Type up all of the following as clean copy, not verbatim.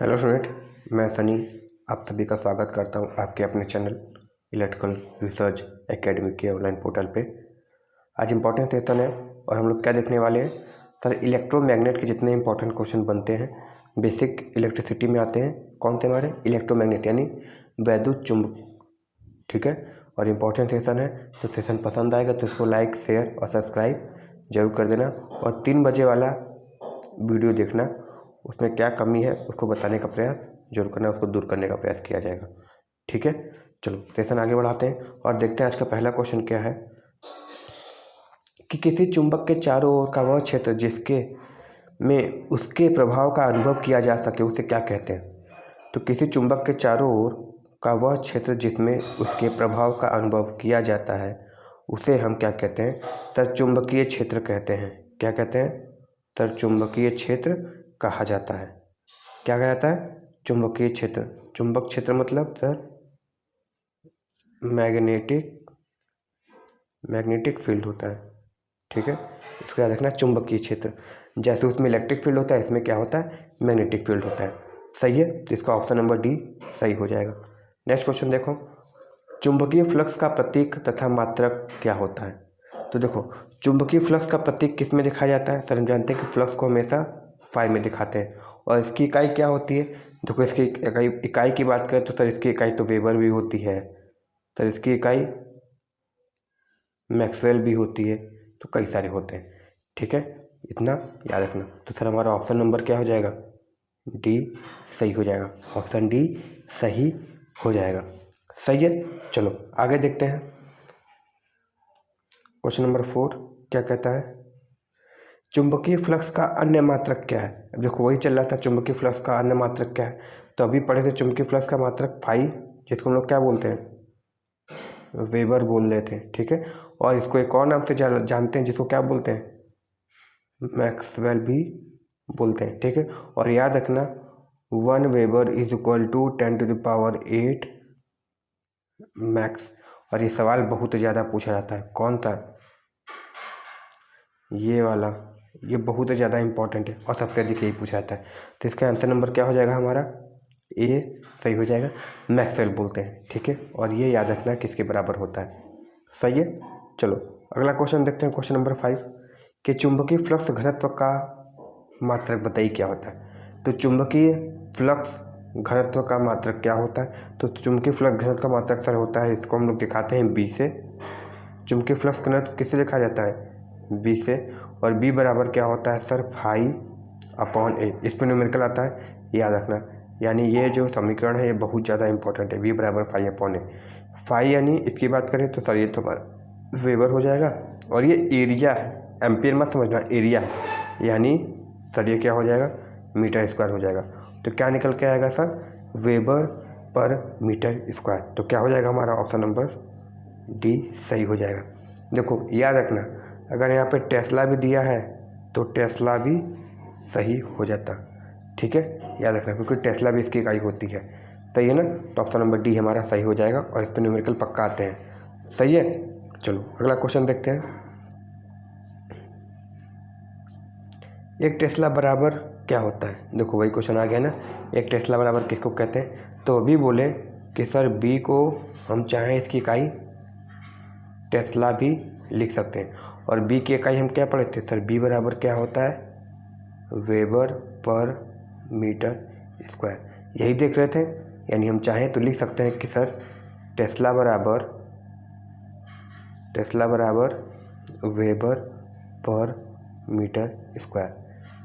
Hello student, मैं सनी आप सभी का स्वागत करता हूं आपके अपने चैनल इलेक्ट्रिकल रिसर्च एकेडमी के ऑनलाइन पोर्टल पे। आज इम्पोर्टेंट सेशन है और हम लोग क्या देखने वाले हैं सर, इलेक्ट्रोमैग्नेट के जितने इंपॉर्टेंट क्वेश्चन बनते हैं बेसिक इलेक्ट्रिसिटी में आते हैं। कौन थे हमारे? इलेक्ट्रोमैग्नेट यानी वैद्युत चुंबक। ठीक है, और इम्पोर्टेंट सेशन है, तो सेशन पसंद आएगा तो इसको लाइक शेयर और सब्सक्राइब जरूर कर देना। और 3 बजे वाला वीडियो देखना, उसमें क्या कमी है उसको बताने का प्रयास जरूर करना, उसको दूर करने का प्रयास किया जाएगा। ठीक है, चलो सेशन आगे बढ़ाते हैं और देखते हैं आज का पहला क्वेश्चन क्या है कि किसी चुंबक के चारों ओर का वह क्षेत्र जिसके में उसके प्रभाव का अनुभव किया जा सके उसे क्या कहते हैं? तो किसी चुंबक के चारों ओर का वह क्षेत्र जिसमें उसके प्रभाव का अनुभव किया जाता है उसे हम क्या कहते हैं? तरचुंबकीय क्षेत्र कहते हैं। क्या कहते हैं? तरचुंबकीय क्षेत्र कहा जाता है। क्या कहा जाता है? चुंबकीय क्षेत्र। चुंबक क्षेत्र मतलब सर मैग्नेटिक फील्ड होता है। ठीक है, इसको याद रखना, चुंबकीय क्षेत्र। जैसे उसमें इलेक्ट्रिक फील्ड होता है, इसमें क्या होता है? मैग्नेटिक फील्ड होता है। सही है, तो इसका ऑप्शन नंबर डी सही हो जाएगा। नेक्स्ट क्वेश्चन देखो, चुंबकीय फ्लक्स का प्रतीक तथा मात्रक क्या होता है? तो देखो, चुंबकीय फ्लक्स का प्रतीक किस में दिखाया जाता है? सर हम जानते हैं कि फ्लक्स को हमेशा फाई में दिखाते हैं। और इसकी इकाई क्या होती है? देखो, इसकी इकाई की बात करें तो सर इसकी इकाई तो वेबर भी होती है, सर इसकी इकाई मैक्सवेल भी होती है, तो कई सारे होते हैं। ठीक है, इतना याद रखना। तो सर हमारा ऑप्शन नंबर क्या हो जाएगा? डी सही हो जाएगा। ऑप्शन डी सही हो जाएगा। सही है, चलो आगे देखते हैं। क्वेश्चन नंबर 4 क्या कहता है? चुंबकीय फ्लक्स का अन्य मात्रक क्या है? अब देखो, वही चल रहा था, चुंबकीय फ्लक्स का अन्य मात्रक क्या है। तो अभी पढ़े थे चुंबकीय फ्लक्स का मात्रक फाई, जिसको हम लोग क्या बोलते हैं? वेबर बोल रहे थे। ठीक है, और इसको एक और नाम से जानते हैं, जिसको क्या बोलते हैं? मैक्सवेल भी बोलते हैं। ठीक है, और याद रखना 1 weber is equal to 10⁸ max. और ये सवाल बहुत ज़्यादा पूछा जाता है। कौन सा? ये वाला, ये बहुत ज़्यादा इंपॉर्टेंट है और सबसे अधिक यही पूछा जाता है। तो इसका आंसर नंबर क्या हो जाएगा हमारा? ए सही हो जाएगा। मैक्सवेल बोलते हैं। ठीक है, और ये याद रखना किसके बराबर होता है। सही है, चलो अगला क्वेश्चन देखते हैं। क्वेश्चन नंबर 5 कि चुंबकीय फ्लक्स घनत्व का मात्रक बताइए क्या होता है? तो चुंबकीय फ्लक्स घनत्व का मात्रक क्या होता है? तो चुंबकीय फ्लक्स घनत्व का मात्रक सर होता है, इसको हम लोग दिखाते हैं बी से। चुंबकीय फ्लक्स घनत्व किससे लिखा जाता है? बी से। और बी बराबर क्या होता है सर? फाई अपॉन ए। इस पर न्यूमेरिकल आता है, याद रखना। यानी ये जो समीकरण है ये बहुत ज़्यादा इंपॉर्टेंट है। बी बराबर फाई अपॉन ए। फाई यानी इसकी बात करें तो सर ये तो वेबर हो जाएगा, और ये एरिया है, एम्पियर मत समझना, एरिया है, यानी सर ये क्या हो जाएगा? मीटर स्क्वायर हो जाएगा। तो क्या निकल के आएगा सर? वेबर पर मीटर स्क्वायर। तो क्या हो जाएगा हमारा? ऑप्शन नंबर डी सही हो जाएगा। देखो याद रखना, अगर यहाँ पे टेस्ला भी दिया है तो टेस्ला भी सही हो जाता। ठीक है, याद रखना, क्योंकि टेस्ला भी इसकी इकाई होती है। सही है ना? तो ऑप्शन नंबर डी हमारा सही हो जाएगा और इस पर न्यूमेरिकल पक्का आते हैं। सही है, चलो अगला क्वेश्चन देखते हैं। एक टेस्ला बराबर क्या होता है? देखो वही क्वेश्चन आ गया ना, एक टेस्ला बराबर किसको कहते हैं? तो अभी बोले कि सर बी को हम चाहें इसकी इकाई टेस्ला भी लिख सकते हैं, और बी की इकाई हम क्या पढ़े थे सर? बी बराबर क्या होता है? वेबर पर मीटर स्क्वायर। यही देख रहे थे, यानी हम चाहें तो लिख सकते हैं कि सर टेस्ला बराबर वेबर पर मीटर स्क्वायर।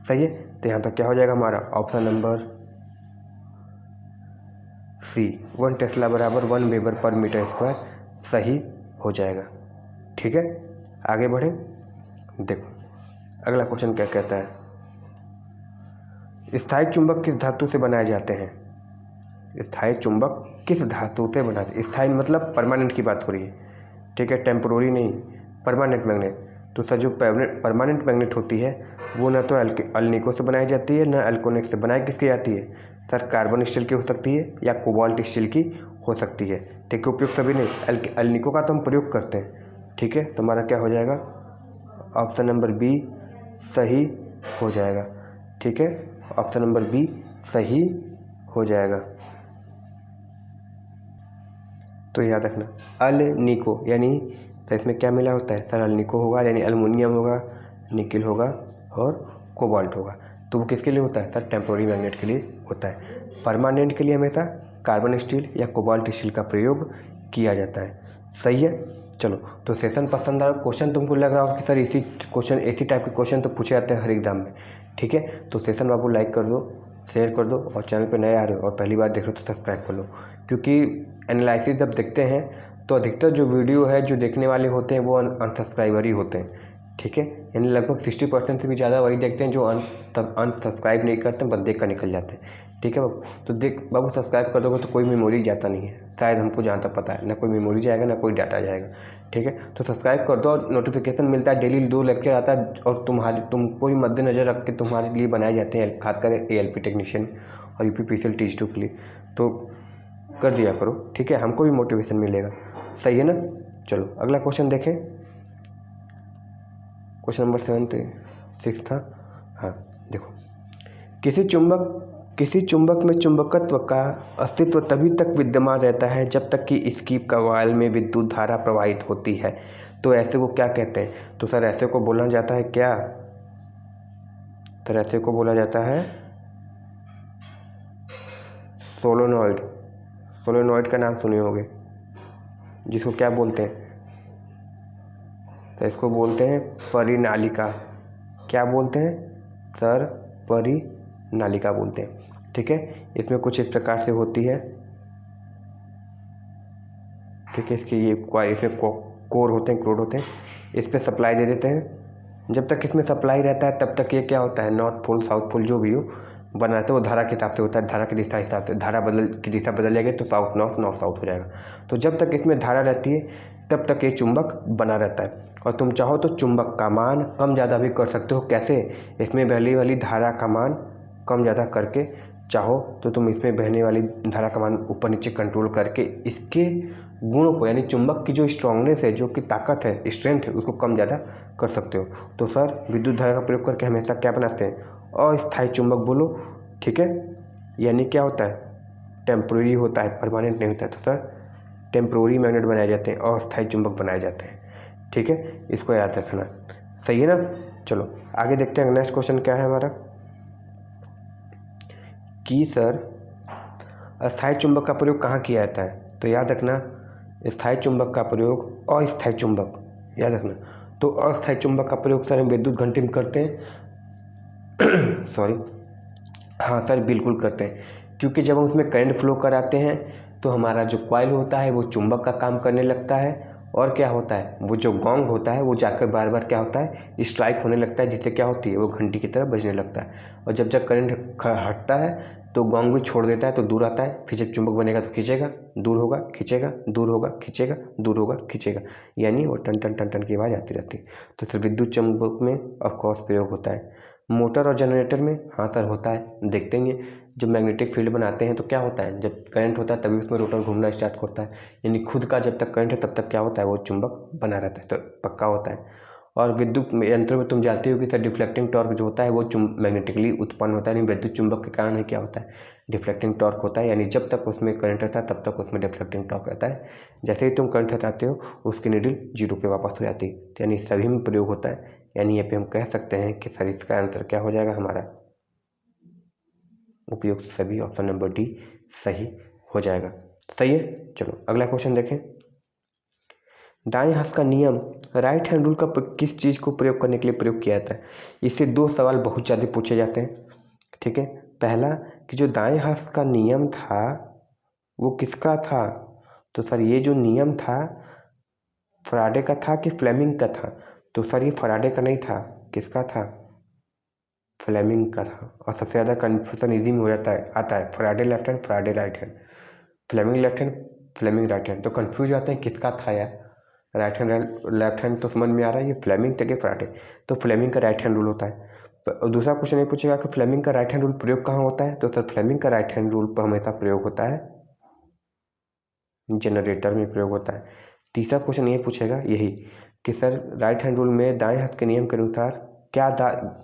सही है, तो यहाँ पर क्या हो जाएगा हमारा? ऑप्शन नंबर सी 1 टेस्ला बराबर 1 वेबर पर मीटर स्क्वायर सही हो जाएगा। ठीक है, आगे बढ़े। देखो अगला क्वेश्चन क्या कहता है? स्थायी चुंबक किस धातु से बनाए जाते हैं? स्थायी चुंबक किस धातु से बनाते हैं? स्थायी मतलब परमानेंट की बात हो रही है। ठीक है, टेम्पोररी नहीं, परमानेंट मैग्नेट। तो सर जो परमानेंट मैग्नेट होती है वो ना तो अल्निको से बनाई जाती है, ना अल्कोनिक से। बनाई किसकी जाती है सर? कार्बन स्टील की हो सकती है या कोबाल्ट स्टील की हो सकती है। ठीक है, उपयोग सभी नहीं, अल्निको का तो हम प्रयोग करते हैं। ठीक है, तो हमारा क्या हो जाएगा? ऑप्शन नंबर बी सही हो जाएगा। ठीक है, ऑप्शन नंबर बी सही हो जाएगा। तो याद रखना अल निको यानी तो इसमें क्या मिला होता है सर, अल निको होगा यानी एल्युमिनियम होगा, निकिल होगा और कोबाल्ट होगा। तो वो किसके लिए होता है सर, टेम्पोररी मैग्नेट के लिए होता है। परमानेंट के लिए हमेशा कार्बन स्टील या कोबाल्ट स्टील का प्रयोग किया जाता है। सही है। चलो, तो सेशन पसंद आया। क्वेश्चन तुमको लग रहा होगा कि सर इसी टाइप के क्वेश्चन तो पूछे जाते हैं हर एग्जाम में। ठीक है, तो सेशन बाबू लाइक कर दो, शेयर कर दो, और चैनल पे नए आ रहे हो और पहली बार देख रहे हो तो सब्सक्राइब कर लो। क्योंकि एनालिसिस जब देखते हैं तो अधिकतर जो वीडियो है जो देखने वाले होते हैं वो अनसब्सक्राइबर ही होते हैं। ठीक है, यानी लगभग 60% से भी ज़्यादा वही देखते हैं जो अनसब्सक्राइब नहीं करते, बस देख कर निकल जाते हैं। ठीक है बाबू, तो देख बाबू सब्सक्राइब कर दोगे तो कोई मेमोरी जाता नहीं है, शायद हमको जहाँ तक पता है, ना कोई मेमोरी जाएगा ना कोई डाटा जाएगा। ठीक है, तो सब्सक्राइब कर दो और नोटिफिकेशन मिलता है, डेली 2 लेक्चर आता है और तुमको भी मद्देनज़र रख के तुम्हारे लिए बनाए जाते हैं, खासकर ALP टेक्नीशियन और UPPCL टीच 2 के लिए। तो कर दिया करो, ठीक है, हमको भी मोटिवेशन मिलेगा। सही है ना। चलो अगला क्वेश्चन देखें। क्वेश्चन नंबर 6 था। हाँ देखो, किसी चुंबक में चुंबकत्व का अस्तित्व तभी तक विद्यमान रहता है जब तक कि इसकी कॉइल में विद्युत धारा प्रवाहित होती है। तो ऐसे को क्या कहते हैं, तो सर ऐसे को बोला जाता है क्या, तो ऐसे को बोला जाता है सोलेनॉइड। सोलेनॉइड का नाम सुने होंगे, जिसको क्या बोलते हैं, तो इसको बोलते हैं परिनालिका। क्या बोलते हैं सर, परिनालिका बोलते हैं। ठीक है, इसमें कुछ इस प्रकार से होती है। ठीक है, इसके ये इसमें कोर होते हैं, क्रोड होते हैं, इस पर सप्लाई दे देते हैं। जब तक इसमें सप्लाई रहता है तब तक ये क्या होता है, नॉर्थ पोल साउथ पोल जो भी हो बनाते हैं, वो धारा के हिसाब से होता है, धारा की दिशा हिसाब से, धारा की दिशा बदल जाएगी तो साउथ नॉर्थ नॉर्थ साउथ हो जाएगा। तो जब तक इसमें धारा रहती है तब तक ये चुंबक बना रहता है। और तुम चाहो तो चुंबक का मान कम ज़्यादा भी कर सकते हो। कैसे, इसमें बहने वाली धारा का मान कम ज़्यादा करके, चाहो तो तुम इसमें बहने वाली धारा का मान ऊपर नीचे कंट्रोल करके इसके गुणों को, यानी चुंबक की जो स्ट्रांगनेस है, जो कि ताकत है, स्ट्रेंथ है, उसको कम ज़्यादा कर सकते हो। तो सर विद्युत धारा का प्रयोग करके हमेशा क्या बनाते हैं, अस्थायी चुंबक बोलो। ठीक है, यानी क्या होता है, टेम्प्रोरी होता है, परमानेंट नहीं होता है। तो सर टेम्प्रोरी मैग्नेट बनाए जाते हैं, अस्थायी चुंबक बनाए जाते हैं। ठीक है, इसको याद रखना। सही है ना। चलो आगे देखते हैं, नेक्स्ट क्वेश्चन क्या है हमारा, कि सर अस्थायी चुंबक का प्रयोग कहाँ किया जाता है। तो याद रखना, स्थायी चुंबक का प्रयोग, अस्थायी चुंबक, याद रखना। तो अस्थायी चुंबक का प्रयोग सर हम विद्युत घंटी में करते हैं सॉरी, हाँ सर बिल्कुल करते हैं, क्योंकि जब हम उसमें करंट फ्लो कराते हैं तो हमारा जो कॉइल होता है वो चुंबक का काम करने लगता है, और क्या होता है, वो जो गोंग होता है वो जाकर बार बार क्या होता है, स्ट्राइक होने लगता है, जिससे क्या होती है, वो घंटी की तरह बजने लगता है। और जब करंट हटता है तो गोंग भी छोड़ देता है, तो दूर आता है, फिर जब चुंबक बनेगा तो खींचेगा, दूर होगा, खींचेगा, दूर होगा, खींचेगा, दूर होगा, खींचेगा, यानी वो टन टन टन टन की आवाज़ आती रहती है। तो सर विद्युत चुंबक में ऑफकोर्स प्रयोग होता है। मोटर और जनरेटर में, हाँ सर होता है। देखते हैं जब मैग्नेटिक फील्ड बनाते हैं तो क्या होता है, जब करंट होता है तभी उसमें रोटर घूमना स्टार्ट करता है, यानी खुद का जब तक करंट है तब तक क्या होता है, वो चुंबक बना रहता है, तो पक्का होता है। और विद्युत यंत्र में तुम जानते हो कि सर डिफ्लेक्टिंग टॉर्क जो होता है वो मैग्नेटिकली उत्पन्न होता है, यानी विद्युत चुंबक के कारण ही क्या होता है, डिफ्लेक्टिंग टॉर्क होता है, यानी जब तक उसमें करंट रहता है तब तक उसमें डिफ्लेक्टिंग टॉर्क रहता है। जैसे ही तुम करंट हटाते हो उसकी नीडल जीरो पे वापस हो जाती है, यानी सभी में प्रयोग होता है। यानी यहाँ पे हम कह सकते हैं कि सर इसका आंसर क्या हो जाएगा हमारा, उपयुक्त सभी, ऑप्शन नंबर डी सही हो जाएगा। सही है। चलो अगला क्वेश्चन देखें। दाएं हाथ का नियम राइट हैंड रूल का किस चीज़ को प्रयोग करने के लिए प्रयोग किया जाता है। इससे 2 सवाल बहुत ज़्यादा पूछे जाते हैं। ठीक है, पहला कि जो दाएं हाथ का नियम था वो किसका था, तो सर ये जो नियम था फराडे का था कि फ्लेमिंग का था। तो सर ये फराडे का नहीं था, किसका था, फ्लेमिंग का था। और सबसे ज़्यादा कन्फ्यूजन इजी में हो जाता है, आता है Faraday left hand, Faraday right hand, Fleming left hand, Fleming right hand, तो कन्फ्यूज जाते हैं किसका था यार, राइट हैंड लेफ्ट हैंड तो समझ में आ रहा है, ये फ्लेमिंग तक फराडे, तो फ्लेमिंग का राइट हैंड रूल होता है। दूसरा क्वेश्चन ये पूछेगा कि फ्लेमिंग का राइट हैंड रूल प्रयोग कहाँ होता है, तो सर फ्लेमिंग का राइट हैंड रूल पर हमेशा प्रयोग होता है जनरेटर में प्रयोग होता है। तीसरा क्वेश्चन ये पूछेगा यही कि सर राइट हैंड रूल में दाएं हाथ के नियम के अनुसार क्या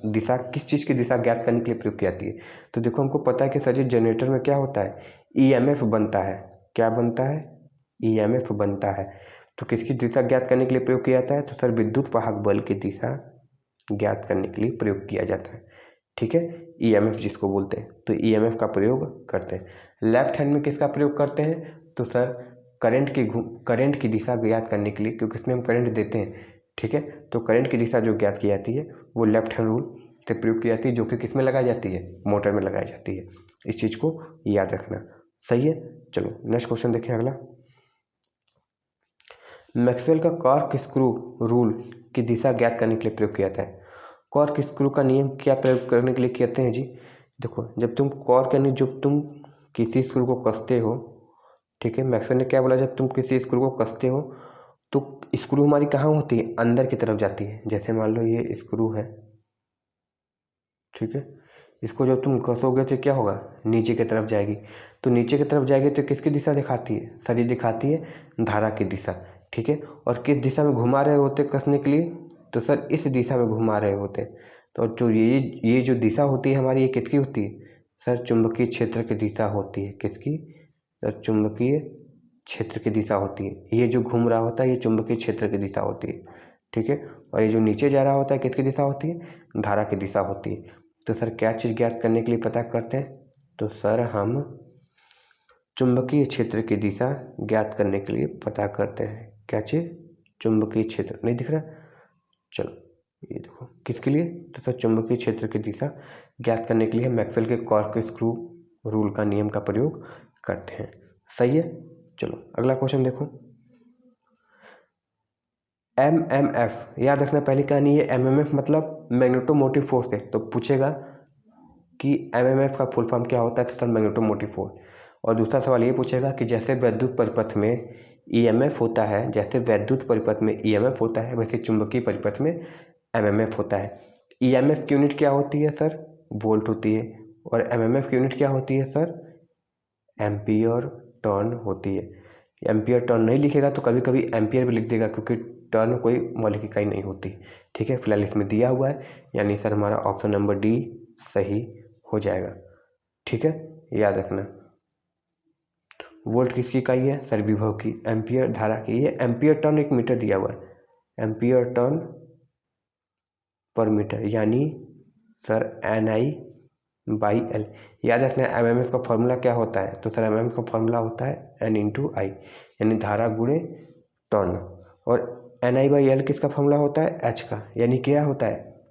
दिशा, किस चीज़ की दिशा ज्ञात करने के लिए प्रयोग की जाती है। तो देखो हमको पता है कि सर जी जनरेटर में क्या होता है, ईएमएफ बनता है। क्या बनता है, ईएमएफ बनता है। तो किसकी दिशा ज्ञात करने के लिए प्रयोग किया जाता है, तो सर विद्युत वाहक बल की दिशा ज्ञात करने के लिए प्रयोग किया जाता है। ठीक है, ईएमएफ जिसको बोलते हैं, तो ईएमएफ का प्रयोग करते हैं। लेफ्ट हैंड में किसका प्रयोग करते हैं, तो सर करंट की दिशा ज्ञात करने के लिए, क्योंकि इसमें हम करंट देते हैं। ठीक है, तो करंट की दिशा जो ज्ञात की जाती है वो लेफ्ट हैंड रूल से प्रयोग की जाती है, जो कि किस में लगाई जाती है, मोटर में लगाई जाती है। इस चीज़ को याद रखना। सही है, चलो नेक्स्ट क्वेश्चन देखें अगला। मैक्सवेल का कॉर्क स्क्रू रूल की दिशा ज्ञात करने के लिए प्रयोग किया जाता है। कॉर्क स्क्रू का नियम क्या प्रयोग करने के लिए कहते हैं जी, देखो जब तुम कॉर्क यानी जब तुम किसी स्क्रू को कसते हो, ठीक है, मैक्सवेल ने क्या बोला, जब तुम किसी स्क्रू को कसते हो तो स्क्रू हमारी कहाँ होती है, अंदर की तरफ जाती है। जैसे मान लो ये स्क्रू है, ठीक है, इसको जब तुम कसोगे तो क्या होगा, नीचे की तरफ जाएगी। तो नीचे की तरफ जाएगी तो किसकी दिशा दिखाती है, सर ये दिखाती है धारा की दिशा। ठीक है, और किस दिशा में घुमा रहे होते कसने के लिए, तो सर इस दिशा में घुमा रहे होते। तो जो ये जो दिशा होती है हमारी, ये किसकी होती है, सर चुंबकीय क्षेत्र की दिशा होती है। किसकी, सर चुंबकीय क्षेत्र की दिशा होती है। ये जो घूम रहा होता है ये चुंबकीय क्षेत्र की दिशा होती है। ठीक है, और ये जो नीचे जा रहा होता है किसकी दिशा होती है, धारा की दिशा होती है। तो सर क्या चीज़ ज्ञात करने के लिए पता करते हैं, तो सर हम चुंबकीय क्षेत्र की दिशा ज्ञात करने के लिए पता करते हैं। क्या चीज़, चुंबकीय क्षेत्र, नहीं दिख रहा, चलो ये देखो किसके लिए, तो सर चुंबकीय क्षेत्र की दिशा ज्ञात करने के लिए मैक्सवेल के कॉर्क स्क्रू रूल का नियम का प्रयोग करते हैं। सही है, चलो अगला क्वेश्चन देखो। एमएमएफ याद रखना, पहली कहानी है एमएमएफ मतलब मैग्नेटोमोटिव फोर्स है। तो पूछेगा कि एमएमएफ का फुल फॉर्म क्या होता है, तो सर मैग्नेटोमोटिव फोर्स। और दूसरा सवाल ये पूछेगा कि जैसे वैद्युत परिपथ में ईएमएफ होता है, जैसे वैद्युत परिपथ में ईएमएफ होता है, वैसे चुंबकीय परिपथ में एमएमएफ होता है। ईएमएफ की यूनिट क्या होती है सर, वोल्ट होती है। और एमएमएफ की यूनिट क्या होती है सर, एम्पियर टर्न होती है। एम्पियर टर्न नहीं लिखेगा तो कभी कभी एम्पियर भी लिख देगा, क्योंकि टर्न कोई मौलिक इकाई नहीं होती। ठीक है, फिलहाल इसमें दिया हुआ है, यानी सर हमारा ऑप्शन नंबर डी सही हो जाएगा। ठीक है, याद रखना। वोल्ट किसकी इकाई है, सर विभव की। एम्पियर धारा की। ये एम्पियर टर्न एक मीटर दिया हुआ है, एम्पियर टर्न पर मीटर, यानी सर NI/L। याद रखना एमएमएफ का फॉर्मूला क्या होता है, तो सर एमएमएफ का फॉर्मूला होता है N×I, यानी धारा गुणे टर्न। और NI/L किसका फॉर्मूला होता है, H का, यानी क्या होता है,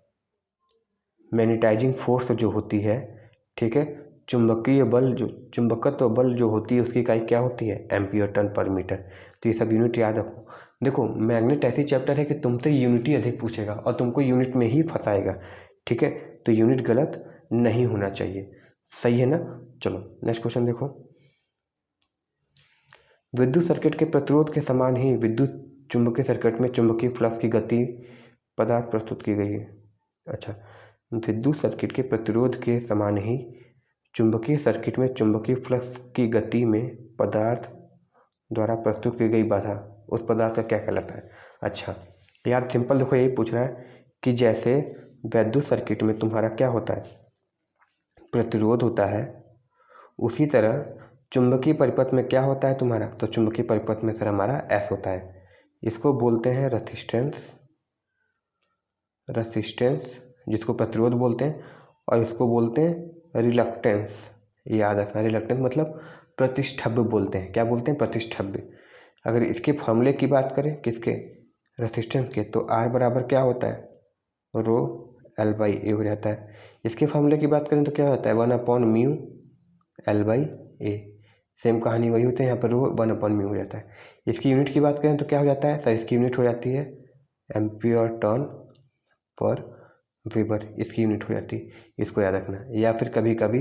मैग्नेटाइजिंग फोर्स जो होती है। ठीक है, चुंबकीय बल जो चुंबकत्व बल जो होती है उसकी इकाई क्या होती है, एम्पियर टर्न पर मीटर। तो ये सब यूनिट याद रखो। देखो मैग्नेट ऐसी चैप्टर है कि तुमसे यूनिट ही अधिक पूछेगा और तुमको यूनिट में ही फंसाएगा। ठीक है, तो यूनिट गलत नहीं होना चाहिए। सही है ना, चलो नेक्स्ट क्वेश्चन देखो। विद्युत सर्किट के प्रतिरोध के समान ही विद्युत चुंबकीय सर्किट में चुंबकीय फ्लक्स की गति पदार्थ प्रस्तुत की गई है। अच्छा, विद्युत सर्किट के प्रतिरोध के समान ही चुंबकीय सर्किट में चुंबकीय फ्लक्स की गति में पदार्थ द्वारा प्रस्तुत की गई बाधा उस पदार्थ का क्या कहलाता है। अच्छा यार सिंपल देखो, यही पूछ रहा है कि जैसे विद्युत सर्किट में तुम्हारा क्या होता है, प्रतिरोध होता है, उसी तरह चुंबकीय परिपथ में क्या होता है तुम्हारा, तो चुंबकीय परिपथ में सर हमारा एस होता है। इसको बोलते हैं रेसिस्टेंस, जिसको प्रतिरोध बोलते हैं, और इसको बोलते हैं रिलक्टेंस। याद रखना, रिलक्टेंस मतलब प्रतिष्ठब्य बोलते हैं। क्या बोलते हैं, प्रतिष्ठब्य। अगर इसके फॉर्मूले की बात करें किसके, रेसिस्टेंस के, तो R बराबर क्या होता है, रो L/A हो जाता है। इसके फॉर्मूले की बात करें तो क्या होता है, 1/μ L/A। सेम कहानी वही होती है, यहाँ पर रो 1/μ हो जाता है। इसकी यूनिट की बात करें तो क्या हो जाता है सर, इसकी यूनिट हो जाती है एम्पियर टर्न पर वेबर, इसकी यूनिट हो जाती है। इसको याद रखना, या फिर कभी कभी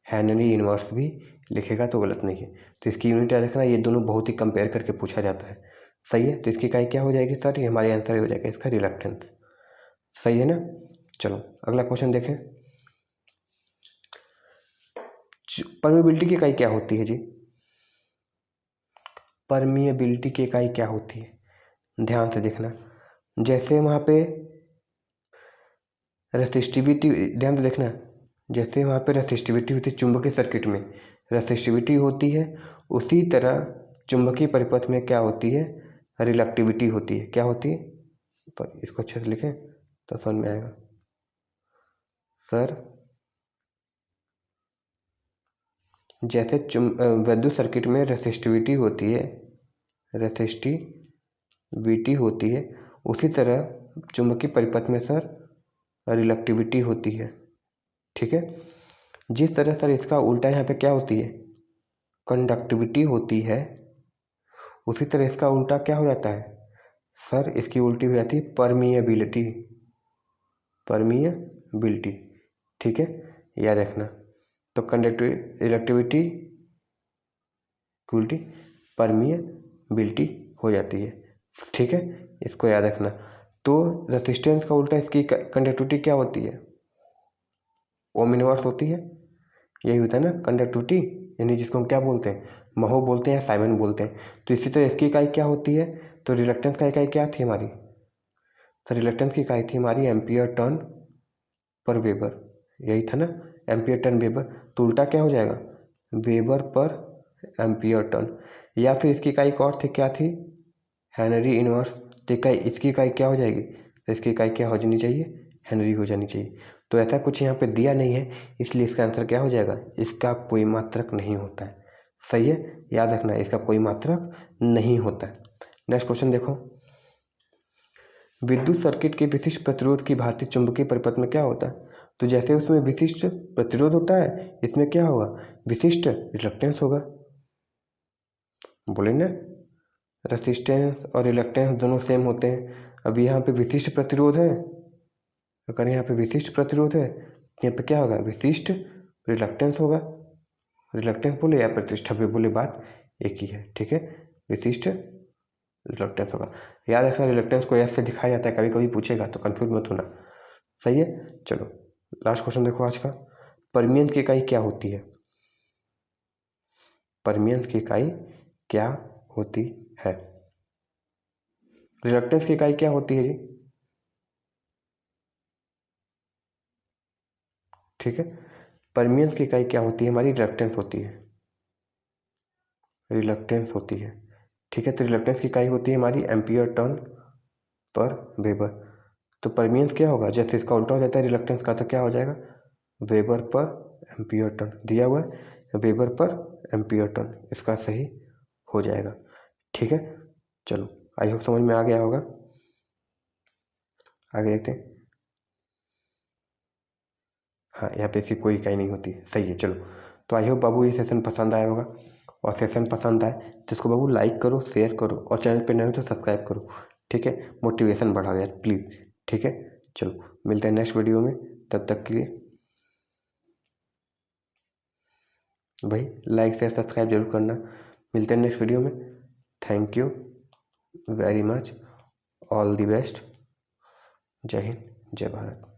हेनरी इनवर्स भी लिखेगा तो गलत नहीं है। तो इसकी यूनिट याद रखना, ये दोनों बहुत ही कंपेयर करके पूछा जाता है। सही है, तो इसकी इकाई क्या हो जाएगी सर, ये हमारे आंसर हो जाएगा इसका रिलक्टेंस। सही है ना, चलो अगला क्वेश्चन देखें। परमिबिलिटी की इकाई क्या होती है जी, परमिएबिलिटी की इकाई क्या होती है, ध्यान से देखना। जैसे वहाँ पे रेसिस्टिविटी ध्यान से देखना, जैसे वहाँ पे रेसिस्टिविटी होती है चुंबकीय सर्किट में, रेसिस्टिविटी होती है, उसी तरह चुंबकीय परिपथ में क्या होती है, रिलक्टिविटी होती है। क्या होती है, तो इसको अच्छे से लिखें तो समझ में आएगा। सर जैसे विद्युत सर्किट में रेसिस्टिविटी होती है, रेसिस्टिविटी होती है, उसी तरह चुंबकीय परिपथ में सर रिलक्टिविटी होती है। ठीक है, जिस तरह सर इसका उल्टा यहाँ पे क्या होती है, कंडक्टिविटी होती है, उसी तरह इसका उल्टा क्या हो जाता है सर, इसकी उल्टी हो जाती है परमिएबिलिटी, परमिएबिलिटी। ठीक है, याद रखना। तो रिलक्टिविटी की उल्टी परमिएबिलिटी हो जाती है। ठीक है, इसको याद रखना। तो रेसिस्टेंस का उल्टा इसकी कंडक्टिविटी क्या होती है, ओम इनवर्स होती है। यही होता है ना कंडक्टिविटी, यानी जिसको हम क्या बोलते हैं, महो बोलते हैं या साइमन बोलते हैं। तो इसी तरह इसकी इकाई क्या होती है, तो रिलक्टेंस का इकाई क्या थी हमारी, तो रिलक्टेंस की इकाई थी हमारी एम्पियर टर्न पर वेबर, यही था ना, एम्पियर टर्न वेबर। तो उल्टा क्या हो जाएगा, वेबर पर एम्पियर टर्न। या फिर इसकी इकाई एक और थी, क्या थी, हेनरी इनवर्स। तो इकाई, इसकी इकाई क्या हो जाएगी, तो इसकी इकाई क्या हो जानी चाहिए, हेनरी हो जानी चाहिए। तो ऐसा कुछ यहाँ पे दिया नहीं है, इसलिए इसका आंसर क्या हो जाएगा, इसका कोई मात्रक नहीं होता है। सही है, याद रखना इसका कोई मात्रक नहीं होता है। नेक्स्ट क्वेश्चन देखो, विद्युत सर्किट के विशिष्ट प्रतिरोध की भांति चुंबकीय परिपथ में क्या होता है। तो जैसे उसमें विशिष्ट प्रतिरोध होता है, इसमें क्या होगा, विशिष्ट रिलक्टेंस होगा। बोले ना, रेसिस्टेंस और रिलक्टेंस दोनों सेम होते हैं। अब यहाँ पे विशिष्ट प्रतिरोध है, अगर यहाँ पे विशिष्ट प्रतिरोध है, यहाँ पे क्या होगा, विशिष्ट रिलक्टेंस होगा। रिलक्टेंस बोले या प्रतिष्ठा भी बोले, बात एक ही है। ठीक है, विशिष्ट रिलक्टेंस होगा। याद रखना, रिलक्टेंस को एस से दिखाया जाता है, कभी कभी पूछेगा तो कंफ्यूज मत होना। सही है, चलो लास्ट क्वेश्चन देखो आज का, परमियंस की इकाई क्या होती है, परमियंस की इकाई क्या होती है, रिलक्टेंस की इकाई क्या होती है जी। ठीक है, परमियंस की इकाई क्या होती है हमारी, रिलक्टेंस होती है, रिलक्टेंस होती है। ठीक है, तो रिलक्टेंस की इकाई होती है हमारी एम्पियर टर्न पर वेबर। तो परमियंस क्या होगा, जैसे इसका उल्टा हो जाता है रिलक्टेंस का, तो क्या हो जाएगा, वेबर पर एम्पियर टर्न, दिया हुआ है वेबर पर एम्पियर टर्न, इसका सही हो जाएगा। ठीक है, चलो आई होप समझ में आ गया होगा, आगे देखते हैं। हाँ, यहाँ पे इसकी कोई इकाई नहीं होती, सही है। चलो, तो आई होप बाबू ये सेशन पसंद आया होगा, और सेशन पसंद आए तो इसको बाबू लाइक करो, शेयर करो, और चैनल पे नए हो तो सब्सक्राइब करो। ठीक है, मोटिवेशन बढ़ाओ यार प्लीज़। ठीक है, चलो मिलते हैं नेक्स्ट वीडियो में, तब तक के लिए भाई लाइक शेयर सब्सक्राइब जरूर करना। मिलते हैं नेक्स्ट वीडियो में, thank you very much, all the best, जय हिंद जय भारत।